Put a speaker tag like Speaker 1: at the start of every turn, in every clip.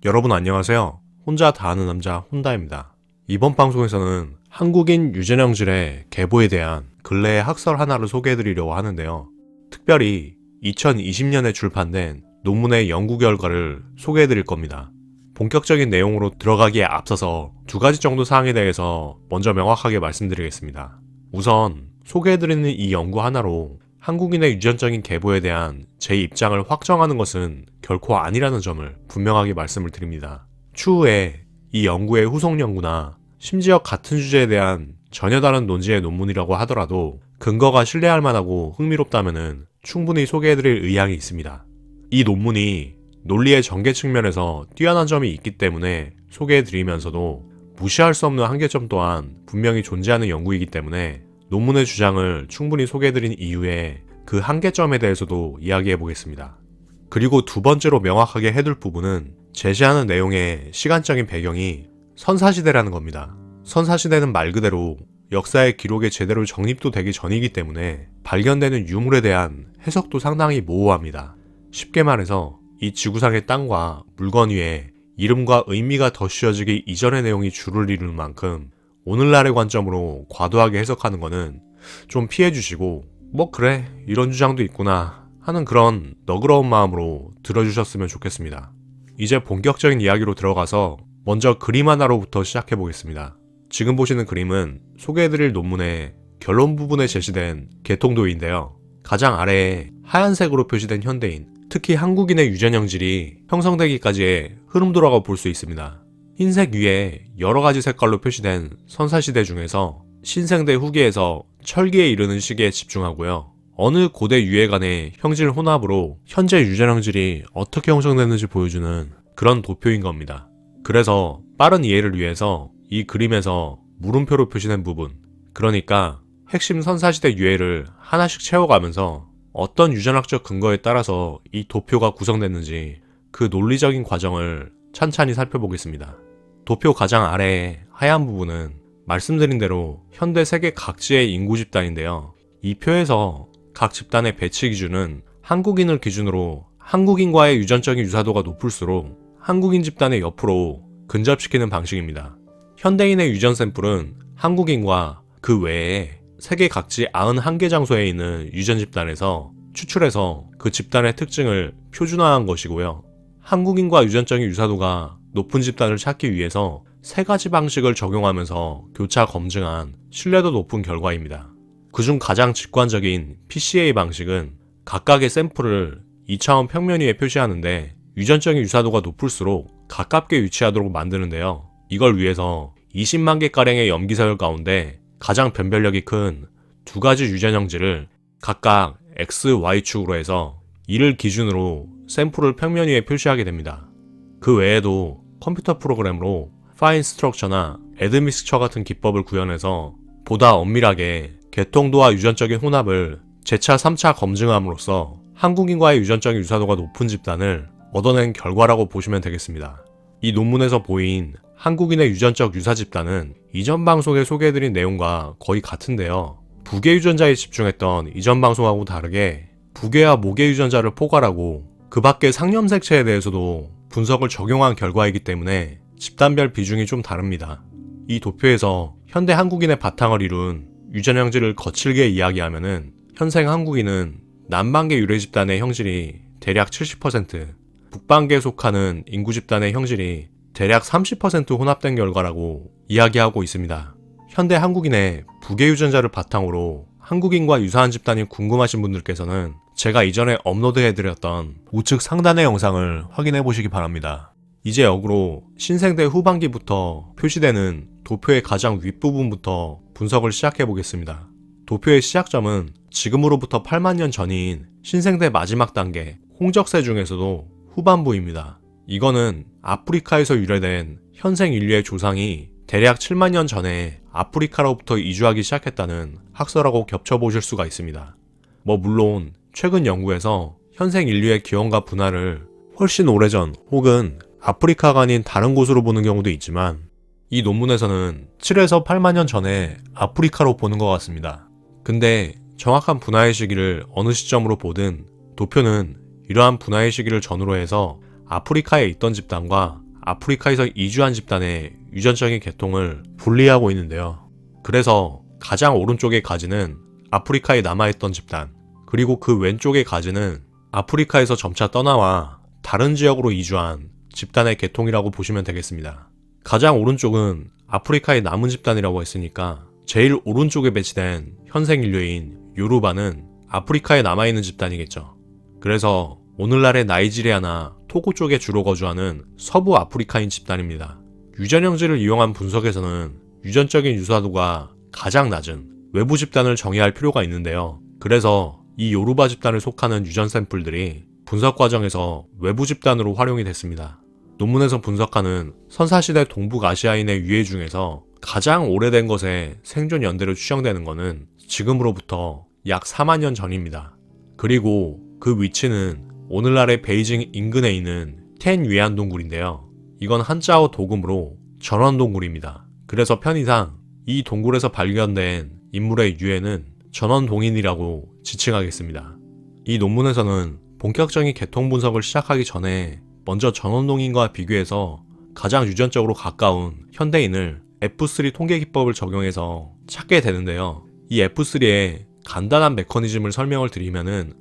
Speaker 1: 여러분 안녕하세요. 혼자 다 아는 남자 혼다입니다. 이번 방송에서는 한국인 유전형질의 계보에 대한 근래의 학설 하나를 소개해드리려고 하는데요. 특별히 2020년에 출판된 논문의 연구 결과를 소개해드릴 겁니다. 본격적인 내용으로 들어가기에 앞서서 두 가지 정도 사항에 대해서 먼저 명확하게 말씀드리겠습니다. 우선 소개해드리는 이 연구 하나로 한국인의 유전적인 계보에 대한 제 입장을 확정하는 것은 결코 아니라는 점을 분명하게 말씀을 드립니다. 추후에 이 연구의 후속 연구나 심지어 같은 주제에 대한 전혀 다른 논지의 논문이라고 하더라도 근거가 신뢰할 만하고 흥미롭다면 충분히 소개해드릴 의향이 있습니다. 이 논문이 논리의 전개 측면에서 뛰어난 점이 있기 때문에 소개해드리면서도 무시할 수 없는 한계점 또한 분명히 존재하는 연구이기 때문에 논문의 주장을 충분히 소개해드린 이후에 그 한계점에 대해서도 이야기해보겠습니다. 그리고 두 번째로 명확하게 해둘 부분은 제시하는 내용의 시간적인 배경이 선사시대라는 겁니다. 선사시대는 말 그대로 역사의 기록에 제대로 정립도 되기 전이기 때문에 발견되는 유물에 대한 해석도 상당히 모호합니다. 쉽게 말해서 이 지구상의 땅과 물건 위에 이름과 의미가 덧씌워지기 이전의 내용이 주를 이루는 만큼 오늘날의 관점으로 과도하게 해석하는 거는 좀 피해주시고 뭐 그래 이런 주장도 있구나 하는 그런 너그러운 마음으로 들어주셨으면 좋겠습니다. 이제 본격적인 이야기로 들어가서 먼저 그림 하나로부터 시작해보겠습니다. 지금 보시는 그림은 소개해드릴 논문의 결론 부분에 제시된 계통도인데요. 가장 아래에 하얀색으로 표시된 현대인, 특히 한국인의 유전형질이 형성되기까지의 흐름도라고 볼 수 있습니다. 흰색 위에 여러가지 색깔로 표시된 선사시대 중에서 신생대 후기에서 철기에 이르는 시기에 집중하고요. 어느 고대 유해 간의 형질 혼합으로 현재 유전형질이 어떻게 형성됐는지 보여주는 그런 도표인 겁니다. 그래서 빠른 이해를 위해서 이 그림에서 물음표로 표시된 부분, 그러니까 핵심 선사시대 유해를 하나씩 채워가면서 어떤 유전학적 근거에 따라서 이 도표가 구성됐는지 그 논리적인 과정을 찬찬히 살펴보겠습니다. 도표 가장 아래의 하얀 부분은 말씀드린 대로 현대 세계 각지의 인구 집단인데요. 이 표에서 각 집단의 배치 기준은 한국인을 기준으로 한국인과의 유전적인 유사도가 높을수록 한국인 집단의 옆으로 근접시키는 방식입니다. 현대인의 유전 샘플은 한국인과 그 외에 세계 각지 91개 장소에 있는 유전 집단에서 추출해서 그 집단의 특징을 표준화한 것이고요. 한국인과 유전적인 유사도가 높은 집단을 찾기 위해서 세 가지 방식을 적용하면서 교차 검증한 신뢰도 높은 결과입니다. 그중 가장 직관적인 PCA 방식은 각각의 샘플을 2차원 평면 위에 표시하는데 유전적인 유사도가 높을수록 가깝게 위치하도록 만드는데요. 이걸 위해서 20만 개가량의 염기서열 가운데 가장 변별력이 큰 두 가지 유전형질을 각각 X, Y축으로 해서 이를 기준으로 샘플을 평면 위에 표시하게 됩니다. 그 외에도 컴퓨터 프로그램으로 파인 스트럭처나 애드믹스처 같은 기법을 구현해서 보다 엄밀하게 계통도와 유전적인 혼합을 재차 3차 검증함으로써 한국인과의 유전적인 유사도가 높은 집단을 얻어낸 결과라고 보시면 되겠습니다. 이 논문에서 보인 한국인의 유전적 유사 집단은 이전 방송에 소개해드린 내용과 거의 같은데요. 부계 유전자에 집중했던 이전 방송하고 다르게 부계와 모계 유전자를 포괄하고 그 밖의 상념색체에 대해서도 분석을 적용한 결과이기 때문에 집단별 비중이 좀 다릅니다. 이 도표에서 현대 한국인의 바탕을 이룬 유전형질을 거칠게 이야기하면은 현생 한국인은 남반계 유래 집단의 형질이 대략 70%, 북반계에 속하는 인구 집단의 형질이 대략 30% 혼합된 결과라고 이야기하고 있습니다. 현대 한국인의 부계 유전자를 바탕으로 한국인과 유사한 집단이 궁금하신 분들께서는 제가 이전에 업로드해드렸던 우측 상단의 영상을 확인해 보시기 바랍니다. 이제 역으로 신생대 후반기부터 표시되는 도표의 가장 윗부분부터 분석을 시작해 보겠습니다. 도표의 시작점은 지금으로부터 8만 년 전인 신생대 마지막 단계 홍적세 중에서도 후반부입니다. 이거는 아프리카에서 유래된 현생 인류의 조상이 대략 7만 년 전에 아프리카로부터 이주하기 시작했다는 학설하고 겹쳐보실 수가 있습니다. 물론 최근 연구에서 현생 인류의 기원과 분화를 훨씬 오래전 혹은 아프리카가 아닌 다른 곳으로 보는 경우도 있지만 이 논문에서는 7에서 8만 년 전에 아프리카로 보는 것 같습니다. 근데 정확한 분화의 시기를 어느 시점으로 보든 도표는 이러한 분화의 시기를 전후로 해서 아프리카에 있던 집단과 아프리카에서 이주한 집단의 유전적인 계통을 분리하고 있는데요. 그래서 가장 오른쪽의 가지는 아프리카에 남아있던 집단, 그리고 그 왼쪽의 가지는 아프리카에서 점차 떠나와 다른 지역으로 이주한 집단의 계통이라고 보시면 되겠습니다. 가장 오른쪽은 아프리카에 남은 집단이라고 했으니까 제일 오른쪽에 배치된 현생 인류인 요루바는 아프리카에 남아있는 집단이겠죠. 그래서 오늘날의 나이지리아나 토고 쪽에 주로 거주하는 서부 아프리카인 집단입니다. 유전형질을 이용한 분석에서는 유전적인 유사도가 가장 낮은 외부 집단을 정의할 필요가 있는데요. 그래서 이 요루바 집단을 속하는 유전 샘플들이 분석 과정에서 외부 집단으로 활용이 됐습니다. 논문에서 분석하는 선사시대 동북아시아인의 유해 중에서 가장 오래된 것의 생존 연대로 추정되는 것은 지금으로부터 약 4만 년 전입니다. 그리고 그 위치는 오늘날의 베이징 인근에 있는 텐 위안 동굴인데요. 이건 한자어 도금으로 전원동굴입니다. 그래서 편의상 이 동굴에서 발견된 인물의 유해는 전원동인이라고 지칭하겠습니다. 이 논문에서는 본격적인 계통 분석을 시작하기 전에 먼저 전원동인과 비교해서 가장 유전적으로 가까운 현대인을 F3 통계 기법을 적용해서 찾게 되는데요. 이 F3의 간단한 메커니즘을 설명을 드리면은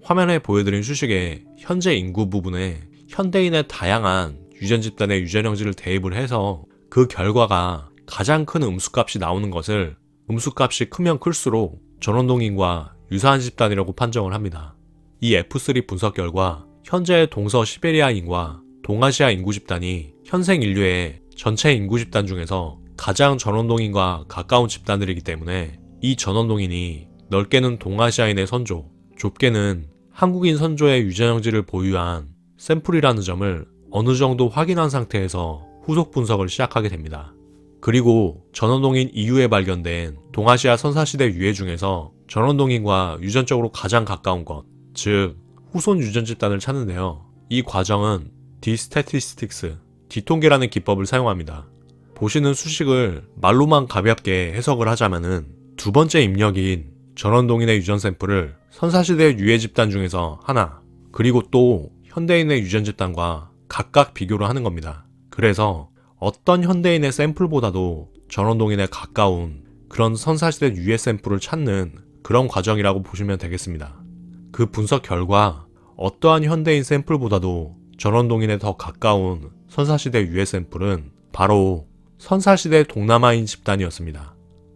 Speaker 1: 화면에 보여드린 수식에 현재 인구 부분에 현대인의 다양한 유전 집단의 유전형질을 대입을 해서 그 결과가 가장 큰 음수값이 나오는 것을 음수값이 크면 클수록 전원동인과 유사한 집단이라고 판정을 합니다. 이 F3 분석 결과 현재의 동서 시베리아인과 동아시아 인구 집단이 현생 인류의 전체 인구 집단 중에서 가장 전원동인과 가까운 집단들이기 때문에 이 전원동인이 넓게는 동아시아인의 선조, 좁게는 한국인 선조의 유전형질을 보유한 샘플이라는 점을 어느 정도 확인한 상태에서 후속 분석을 시작하게 됩니다. 그리고 전원동인 이후에 발견된 동아시아 선사시대 유해 중에서 전원동인과 유전적으로 가장 가까운 것, 즉 후손 유전 집단을 찾는데요. 이 과정은 디스태티스틱스, 뒤통계라는 기법을 사용합니다. 보시는 수식을 말로만 가볍게 해석을 하자면은 두 번째 입력인 전원동인의 유전 샘플을 선사시대 유해 집단 중에서 하나, 그리고 또 현대인의 유전 집단과 각각 비교를 하는 겁니다. 그래서 어떤 현대인의 샘플보다도 전원동인에 가까운 그런 선사시대 유해 샘플을 찾는 그런 과정이라고 보시면 되겠습니다. 그 분석 결과 어떠한 현대인 샘플보다도 전원동인에 더 가까운 선사시대 유해 샘플은 바로 선사시대 동남아인 집단이었습니다.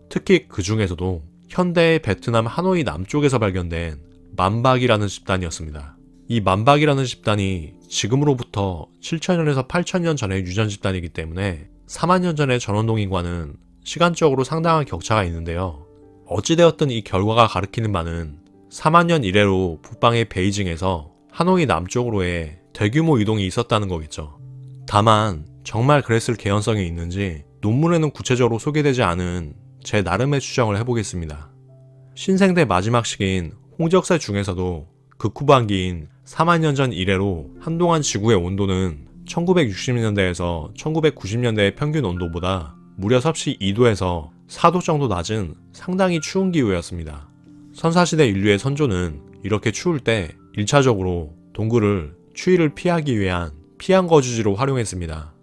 Speaker 1: 특히 그 중에서도 현대의 베트남 하노이 남쪽에서 발견된 만박이라는 집단이었습니다. 이 만박이라는 집단이 지금으로부터 7천년에서 8천년 전의 유전 집단이기 때문에 4만 년 전의 전원동인과는 시간적으로 상당한 격차가 있는데요. 어찌되었든 이 결과가 가리키는 바는 4만 년 이래로 북방의 베이징에서 하노이 남쪽으로의 대규모 이동이 있었다는 거겠죠. 다만 정말 그랬을 개연성이 있는지 논문에는 구체적으로 소개되지 않은 제 나름의 추정을 해보겠습니다. 신생대 마지막 시기인 홍적세 중에서도 극후반기인 4만 년 전 이래로 한동안 지구의 온도는 1960년대에서 1990년대의 평균 온도보다 무려 섭씨 2도에서 4도 정도 낮은 상당히 추운 기후였습니다. 선사시대 인류의 선조는 이렇게 추울 때 1차적으로 동굴을 추위를 피하기 위한 피한 거주지로 활용했습니다.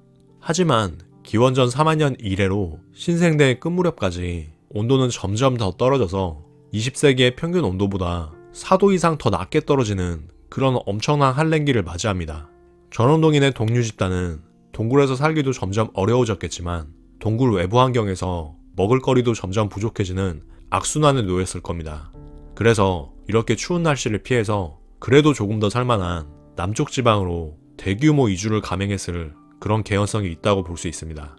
Speaker 1: 하지만 기원전 4만 년 이래로 신생대의 끝 무렵까지 온도는 점점 더 떨어져서 20세기의 평균 온도보다 4도 이상 더 낮게 떨어지는 그런 엄청난 한랭기를 맞이합니다. 전원동인의 동류 집단은 동굴에서 살기도 점점 어려워졌겠지만 동굴 외부 환경에서 먹을거리도 점점 부족해지는 악순환에 놓였을 겁니다. 그래서 이렇게 추운 날씨를 피해서 그래도 조금 더 살만한 남쪽 지방으로 대규모 이주를 감행했을 그런 개연성이 있다고 볼 수 있습니다.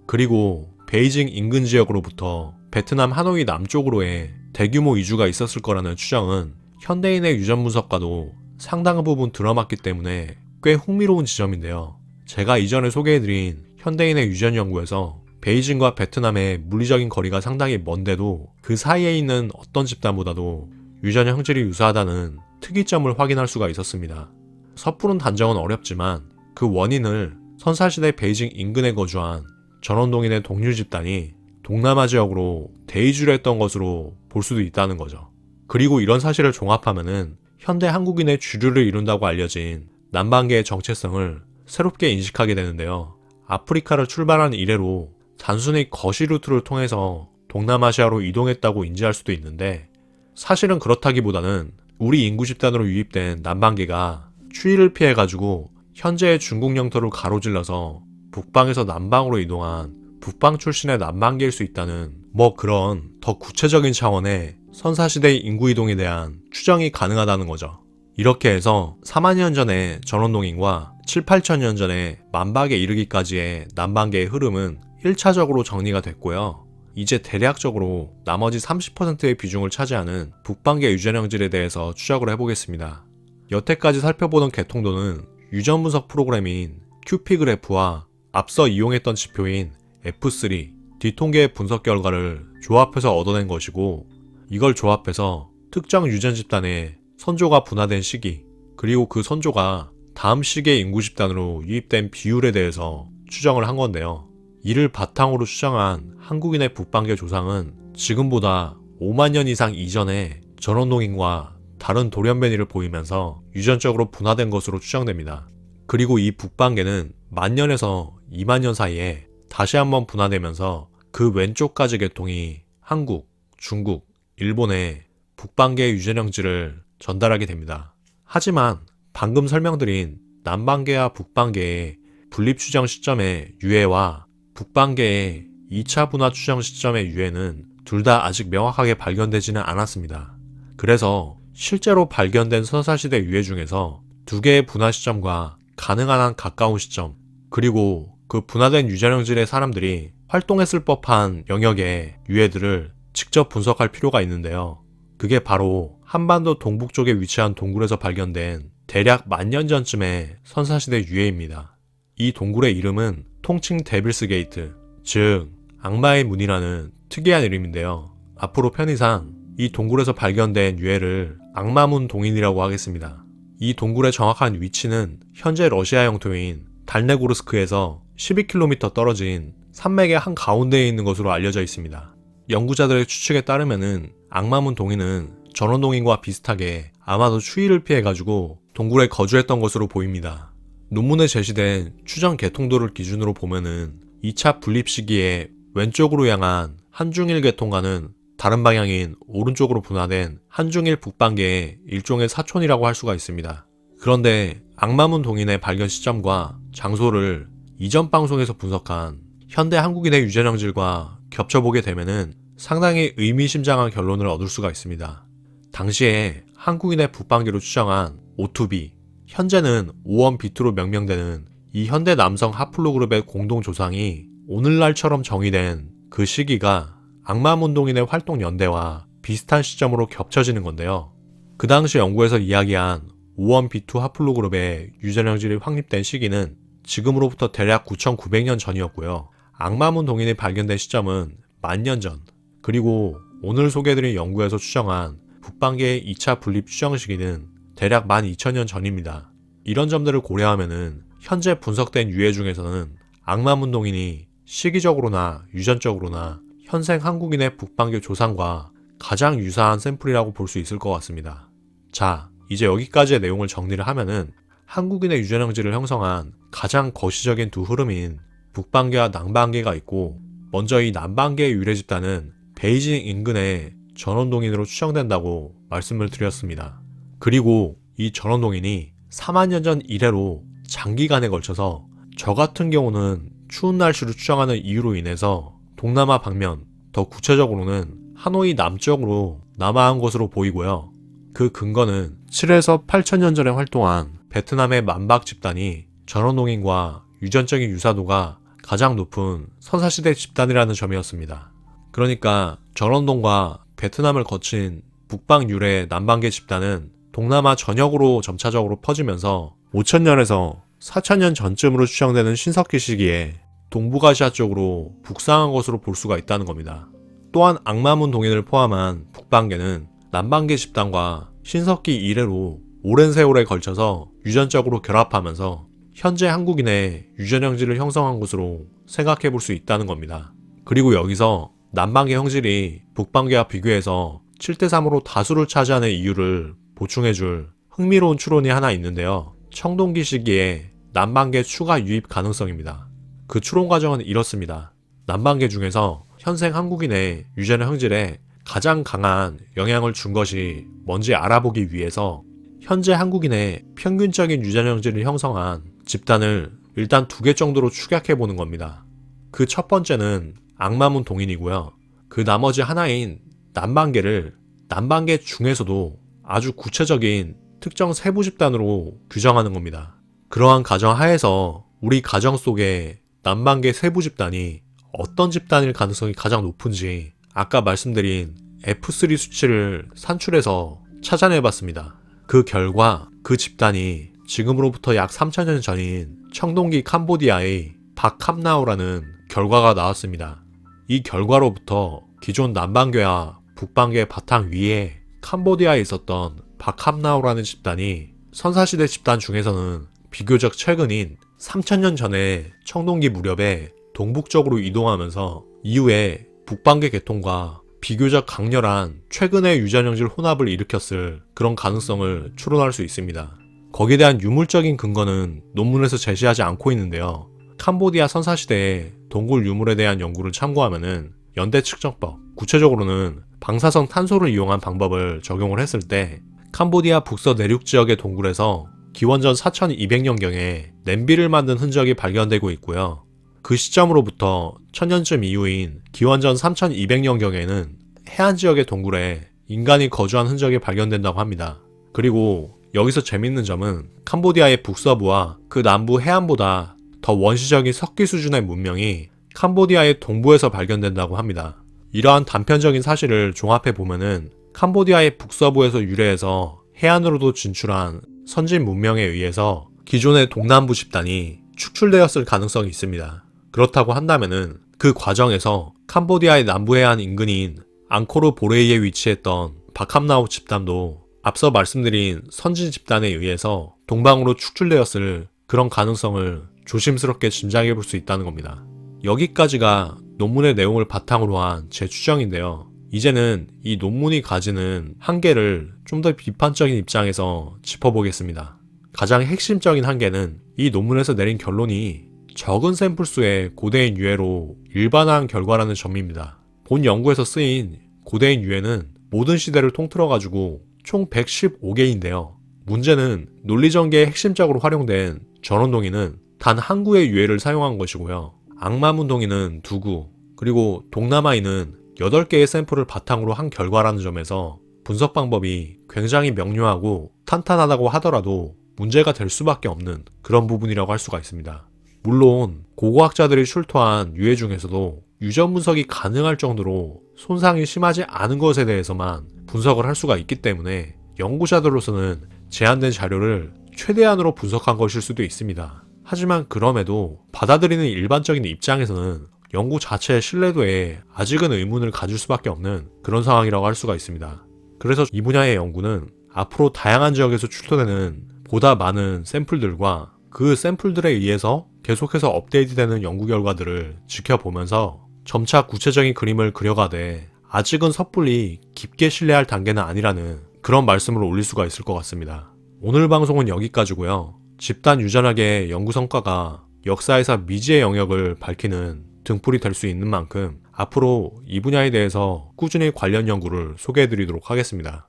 Speaker 1: 그리고 베이징 인근 지역으로부터 베트남 하노이 남쪽으로의 대규모 이주가 있었을 거라는 추정은 현대인의 유전 분석과도 상당한 부분 들어맞기 때문에 꽤 흥미로운 지점인데요. 제가 이전에 소개해드린 현대인의 유전 연구에서 베이징과 베트남의 물리적인 거리가 상당히 먼데도 그 사이에 있는 어떤 집단보다도 유전 형질이 유사하다는 특이점을 확인할 수가 있었습니다. 섣부른 단정은 어렵지만 그 원인을 선사시대 베이징 인근에 거주한 전원동인의 동류 집단이 동남아 지역으로 대이주를 했던 것으로 볼 수도 있다는 거죠. 그리고 이런 사실을 종합하면은 현대 한국인의 주류를 이룬다고 알려진 남방계의 정체성을 새롭게 인식하게 되는데요. 아프리카를 출발한 이래로 단순히 거시 루트를 통해서 동남아시아로 이동했다고 인지할 수도 있는데, 사실은 그렇다기보다는 우리 인구 집단으로 유입된 남방계가 추위를 피해가지고 현재의 중국 영토를 가로질러서 북방에서 남방으로 이동한 북방 출신의 남방계일 수 있다는 그런 더 구체적인 차원의 선사시대의 인구 이동에 대한 추정이 가능하다는 거죠. 이렇게 해서 4만 년 전의 전원동인과 7, 8천 년 전의 만박에 이르기까지의 남방계의 흐름은 1차적으로 정리가 됐고요. 이제 대략적으로 나머지 30%의 비중을 차지하는 북방계 유전형질에 대해서 추적을 해보겠습니다. 여태까지 살펴보던 개통도는 유전 분석 프로그램인 큐피그래프와 앞서 이용했던 지표인 F3, 뒤통계의 분석 결과를 조합해서 얻어낸 것이고, 이걸 조합해서 특정 유전 집단의 선조가 분화된 시기, 그리고 그 선조가 다음 시기의 인구 집단으로 유입된 비율에 대해서 추정을 한 건데요. 이를 바탕으로 추정한 한국인의 북방계 조상은 지금보다 5만 년 이상 이전에 전원동인과 다른 돌연변이를 보이면서 유전적으로 분화된 것으로 추정됩니다. 그리고 이 북방계는 10,000년에서 2만 년 사이에 다시 한번 분화되면서 그 왼쪽까지 계통이 한국, 중국, 일본의 북방계 유전형질을 전달하게 됩니다. 하지만 방금 설명드린 남방계와 북방계의 분립 추정 시점의 유해와 북방계의 2차 분화 추정 시점의 유해는 둘 다 아직 명확하게 발견되지는 않았습니다. 그래서 실제로 발견된 선사시대 유해 중에서 두 개의 분화 시점과 가능한 한 가까운 시점, 그리고 그 분화된 유전형질의 사람들이 활동했을 법한 영역의 유해들을 직접 분석할 필요가 있는데요. 그게 바로 한반도 동북쪽에 위치한 동굴에서 발견된 대략 10,000년 전쯤의 선사시대 유해입니다. 이 동굴의 이름은 통칭 데빌스 게이트, 즉 악마의 문이라는 특이한 이름인데요. 앞으로 편의상 이 동굴에서 발견된 유해를 악마문 동인이라고 하겠습니다. 이 동굴의 정확한 위치는 현재 러시아 영토인 달네고르스크에서 12km 떨어진 산맥의 한가운데에 있는 것으로 알려져 있습니다. 연구자들의 추측에 따르면은 악마문 동인은 전원동인과 비슷하게 아마도 추위를 피해가지고 동굴에 거주했던 것으로 보입니다. 논문에 제시된 추정 개통도를 기준으로 보면은 2차 분립 시기에 왼쪽으로 향한 한중일 계통과는 다른 방향인 오른쪽으로 분화된 한중일 북방계의 일종의 사촌이라고 할 수가 있습니다. 그런데 악마문 동인의 발견 시점과 장소를 이전 방송에서 분석한 현대 한국인의 유전형질과 겹쳐보게 되면은 상당히 의미심장한 결론을 얻을 수가 있습니다. 당시에 한국인의 북방계로 추정한 O2B, 현재는 O1B2로 명명되는 이 현대 남성 하플로그룹의 공동 조상이 오늘날처럼 정의된 그 시기가 악마문 동인의 활동 연대와 비슷한 시점으로 겹쳐지는 건데요. 그 당시 연구에서 이야기한 O1B2 하플로그룹의 유전형질이 확립된 시기는 지금으로부터 대략 9,900년 전이었고요. 악마문 동인이 발견된 시점은 10,000년 전, 그리고 오늘 소개해드린 연구에서 추정한 북방계의 2차 분립 추정 시기는 대략 12,000년 전입니다. 이런 점들을 고려하면은 현재 분석된 유해 중에서는 악마문 동인이 시기적으로나 유전적으로나 현생 한국인의 북방계 조상과 가장 유사한 샘플이라고 볼 수 있을 것 같습니다. 자, 이제 여기까지의 내용을 정리를 하면은 한국인의 유전형질을 형성한 가장 거시적인 두 흐름인 북방계와 남방계가 있고, 먼저 이 남방계의 유래 집단은 베이징 인근의 전원동인으로 추정된다고 말씀을 드렸습니다. 그리고 이 전원동인이 4만 년 전 이래로 장기간에 걸쳐서 저 같은 경우는 추운 날씨를 추정하는 이유로 인해서 동남아 방면, 더 구체적으로는 하노이 남쪽으로 남하한 것으로 보이고요. 그 근거는 7에서 8천 년 전에 활동한 베트남의 만박 집단이 전원동인과 유전적인 유사도가 가장 높은 선사시대 집단이라는 점이었습니다. 그러니까 전원동과 베트남을 거친 북방 유래 남방계 집단은 동남아 전역으로 점차적으로 퍼지면서 5,000년에서 4,000년 전쯤으로 추정되는 신석기 시기에 동북아시아 쪽으로 북상한 것으로 볼 수가 있다는 겁니다. 또한 악마문 동인을 포함한 북방계는 남방계 집단과 신석기 이래로 오랜 세월에 걸쳐서 유전적으로 결합하면서 현재 한국인의 유전형질을 형성한 것으로 생각해 볼 수 있다는 겁니다. 그리고 여기서 남방계 형질이 북방계와 비교해서 7대3으로 다수를 차지하는 이유를 보충해줄 흥미로운 추론이 하나 있는데요. 청동기 시기에 남방계 추가 유입 가능성입니다. 그 추론 과정은 이렇습니다. 남반계 중에서 현생 한국인의 유전의 형질에 가장 강한 영향을 준 것이 뭔지 알아보기 위해서 현재 한국인의 평균적인 유전 형질을 형성한 집단을 일단 2개 정도로 축약해 보는 겁니다. 그 첫 번째는 악마문 동인이고요. 그 나머지 하나인 남반계를 남반계 중에서도 아주 구체적인 특정 세부 집단으로 규정하는 겁니다. 그러한 가정 하에서 우리 가정 속에 남반계 세부 집단이 어떤 집단일 가능성이 가장 높은지 아까 말씀드린 F3 수치를 산출해서 찾아내봤습니다. 그 결과 그 집단이 지금으로부터 약 3000년 전인 청동기 캄보디아의 박캄나오라는 결과가 나왔습니다. 이 결과로부터 기존 남반계와 북반계 바탕 위에 캄보디아에 있었던 박캄나오라는 집단이 선사시대 집단 중에서는 비교적 최근인 3000년 전에 청동기 무렵에 동북쪽으로 이동하면서 이후에 북반계 계통과 비교적 강렬한 최근의 유전형질 혼합을 일으켰을 그런 가능성을 추론할 수 있습니다. 거기에 대한 유물적인 근거는 논문에서 제시하지 않고 있는데요. 캄보디아 선사시대의 동굴 유물에 대한 연구를 참고하면은 연대 측정법, 구체적으로는 방사성 탄소를 이용한 방법을 적용을 했을 때 캄보디아 북서 내륙 지역의 동굴에서 기원전 4200년경에 냄비를 만든 흔적이 발견되고 있고요. 그 시점으로부터 1000년쯤 이후인 기원전 3200년경에는 해안 지역의 동굴에 인간이 거주한 흔적이 발견된다고 합니다. 그리고 여기서 재밌는 점은 캄보디아의 북서부와 그 남부 해안보다 더 원시적인 석기 수준의 문명이 캄보디아의 동부에서 발견된다고 합니다. 이러한 단편적인 사실을 종합해 보면은 캄보디아의 북서부에서 유래해서 해안으로도 진출한 선진 문명에 의해서 기존의 동남부 집단이 축출되었을 가능성이 있습니다. 그렇다고 한다면은 그 과정에서 캄보디아의 남부해안 인근인 앙코르 보레이에 위치했던 박함나오 집단도 앞서 말씀드린 선진 집단에 의해서 동방으로 축출되었을 그런 가능성을 조심스럽게 짐작해 볼 수 있다는 겁니다. 여기까지가 논문의 내용을 바탕으로 한 제 추정인데요. 이제는 이 논문이 가지는 한계를 좀 더 비판적인 입장에서 짚어보겠습니다. 가장 핵심적인 한계는 이 논문에서 내린 결론이 적은 샘플 수의 고대인 유해로 일반화한 결과라는 점입니다. 본 연구에서 쓰인 고대인 유해는 모든 시대를 통틀어가지고 총 115개인데요. 문제는 논리전개에 핵심적으로 활용된 전원동이는 단 한 구의 유해를 사용한 것이고요. 악마문동이는 2구, 그리고 동남아인은 8개의 샘플을 바탕으로 한 결과라는 점에서 분석 방법이 굉장히 명료하고 탄탄하다고 하더라도 문제가 될 수밖에 없는 그런 부분이라고 할 수가 있습니다. 물론 고고학자들이 출토한 유해 중에서도 유전 분석이 가능할 정도로 손상이 심하지 않은 것에 대해서만 분석을 할 수가 있기 때문에 연구자들로서는 제한된 자료를 최대한으로 분석한 것일 수도 있습니다. 하지만 그럼에도 받아들이는 일반적인 입장에서는 연구 자체의 신뢰도에 아직은 의문을 가질 수밖에 없는 그런 상황이라고 할 수가 있습니다. 그래서 이 분야의 연구는 앞으로 다양한 지역에서 출토되는 보다 많은 샘플들과 그 샘플들에 의해서 계속해서 업데이트되는 연구 결과들을 지켜보면서 점차 구체적인 그림을 그려가되 아직은 섣불리 깊게 신뢰할 단계는 아니라는 그런 말씀을 올릴 수가 있을 것 같습니다. 오늘 방송은 여기까지고요. 집단 유전학의 연구 성과가 역사에서 미지의 영역을 밝히는 등불이 될 수 있는 만큼 앞으로 이 분야에 대해서 꾸준히 관련 연구를 소개해드리도록 하겠습니다.